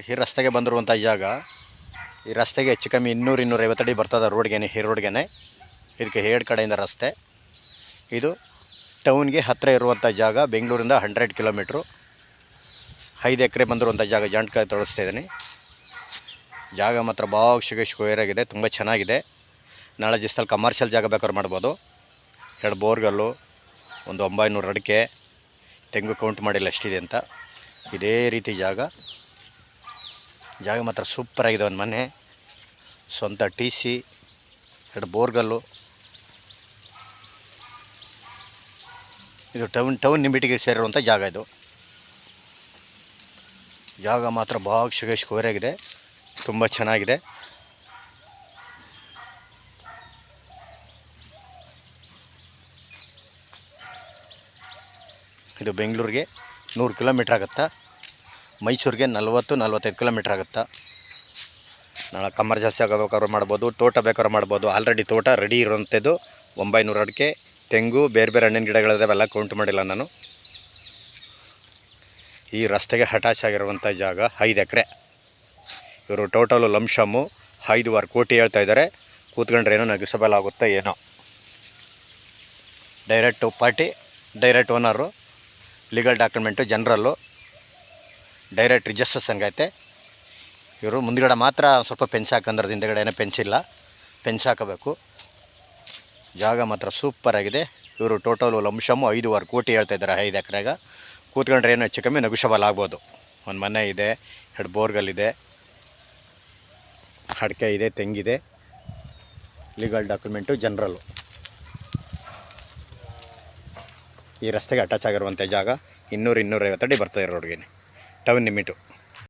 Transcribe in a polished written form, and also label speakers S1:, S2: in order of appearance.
S1: ಈ ರಸ್ತೆಗೆ ಬಂದಿರುವಂಥ ಜಾಗ, ಈ ರಸ್ತೆಗೆ ಹೆಚ್ಚು ಕಮ್ಮಿ 200-250 ಅಡಿ ಬರ್ತದೆ ರೋಡ್ಗೆ, ಈ ರೋಡ್ಗೆ. ಇದಕ್ಕೆ ಎರಡು ಕಡೆಯಿಂದ ರಸ್ತೆ. ಇದು ಟೌನ್ಗೆ ಹತ್ತಿರ ಇರುವಂಥ ಜಾಗ. ಬೆಂಗಳೂರಿಂದ 100 ಕಿಲೋಮೀಟ್ರು. 5 ಎಕರೆ ಬಂದಿರುವಂಥ ಜಾಗ. ಜಾಂಟ್ಕಾಯಿ ತೋರಿಸ್ತಾ ಇದ್ದೀನಿ. ಜಾಗ ಮಾತ್ರ ಭಾಳ ಸ್ಕ್ವೇರ್ ಆಗಿದೆ, ತುಂಬ ಚೆನ್ನಾಗಿದೆ. ನಾಳೆ ದಿವಸದಲ್ಲಿ ಕಮರ್ಷಿಯಲ್ ಜಾಗ ಬೇಕಾದ್ರೆ ಮಾಡ್ಬೋದು. 2 ಬೋರ್ಗಲ್ಲು, ಒಂದು 900 ಅಡಿಕೆ, ತೆಂಗು ಕೌಂಟ್ ಮಾಡಿಲ್ಲ ಎಷ್ಟಿದೆ ಅಂತ. ಇದೇ ರೀತಿ ಜಾಗ ಮಾತ್ರ ಸೂಪರಾಗಿದೆ. ಒಂದು ಮನೆ, ಸ್ವಂತ TC, 2 ಬೋರ್ಗಲ್ಲು. ಇದು ಟೌನ್ ನಿಮಿಟಿಗೆ ಸೇರಿರುವಂಥ ಜಾಗ. ಇದು ಜಾಗ ಮಾತ್ರ ಭಾಳ ಸ್ಕ್ವೇರ್ ಆಗಿದೆ, ತುಂಬ ಚೆನ್ನಾಗಿದೆ. ಇದು ಬೆಂಗಳೂರಿಗೆ 100 ಕಿಲೋಮೀಟ್ರ್ ಆಗುತ್ತಾ, ಮೈಸೂರಿಗೆ 40-45 ಕಿಲೋಮೀಟ್ರ್ ಆಗುತ್ತಾ. ನಾಳೆ ಕಮರ್ಷಿಯಲ್ ಜಾಗ ಬೇಕಾದ್ರೂ ಮಾಡ್ಬೋದು, ತೋಟ ಬೇಕಾದ್ರೂ ಮಾಡ್ಬೋದು. ಆಲ್ರೆಡಿ ತೋಟ ರೆಡಿ ಇರೋಂಥದ್ದು. 900 ಅಡಿಕೆ, ತೆಂಗು, ಬೇರೆ ಬೇರೆ ಹಣ್ಣಿನ ಗಿಡಗಳಿದಾವೆಲ್ಲ ಕೌಂಟ್ ಮಾಡಿಲ್ಲ ನಾನು. ಈ ರಸ್ತೆಗೆ ಅಟ್ಯಾಚ್ ಆಗಿರುವಂಥ ಜಾಗ 5 ಎಕರೆ. ಇವರು ಟೋಟಲು ಲಂಶಮ್ಮು 5.5 ಕೋಟಿ ಹೇಳ್ತಾ ಇದ್ದಾರೆ. ಕೂತ್ಕೊಂಡ್ರೆ ಏನೋ ನೆಗೆಸಬಲ್ ಆಗುತ್ತೆ ಏನೋ. Direct party, direct owner, legal document ಜನರಲ್ಲು, ಡೈರೆಕ್ಟ್ ರಿಜಿಸ್ಟ್ರೇಷನ್ ಐತೆ. ಇವರು ಮುಂದುಗಡೆ ಮಾತ್ರ ಸ್ವಲ್ಪ ಪೆನ್ಸ್ ಹಾಕಂದ್ರೆ, ಹಿಂದೆಗಡೆ ಏನೋ ಪೆನ್ಸ್ ಇಲ್ಲ, ಪೆನ್ಸ್ ಹಾಕಬೇಕು. ಜಾಗ ಮಾತ್ರ ಸೂಪರಾಗಿದೆ. ಇವರು ಟೋಟಲು ಲಂಶಮ್ಮು 5.5 ಕೋಟಿ ಹೇಳ್ತಾ ಇದ್ದಾರೆ 5 ಎಕರೆಗೆ. ಕೂತ್ಕೊಂಡ್ರೆ ಏನೋ ಹೆಚ್ಚು ಕಮ್ಮಿ ನೆಗೋಷಿಯಬಲ್ ಆಗ್ಬೋದು. ಒಂದು ಮನೆ ಇದೆ, 2 ಬೋರ್ಗಲ್ಲಿದೆ, ಅಡಿಕೆ ಇದೆ, ತೆಂಗಿದೆ, ಲೀಗಲ್ ಡಾಕ್ಯುಮೆಂಟು, ಜನರಲ್ಲು. ಈ ರಸ್ತೆಗೆ ಅಟ್ಯಾಚ್ ಆಗಿರುವಂಥ ಜಾಗ 200-250 ಅಡಿ ಬರ್ತದೆ ರೋಡ್ಗೆ, ಟೌನ್ ಲಿಮಿಟು.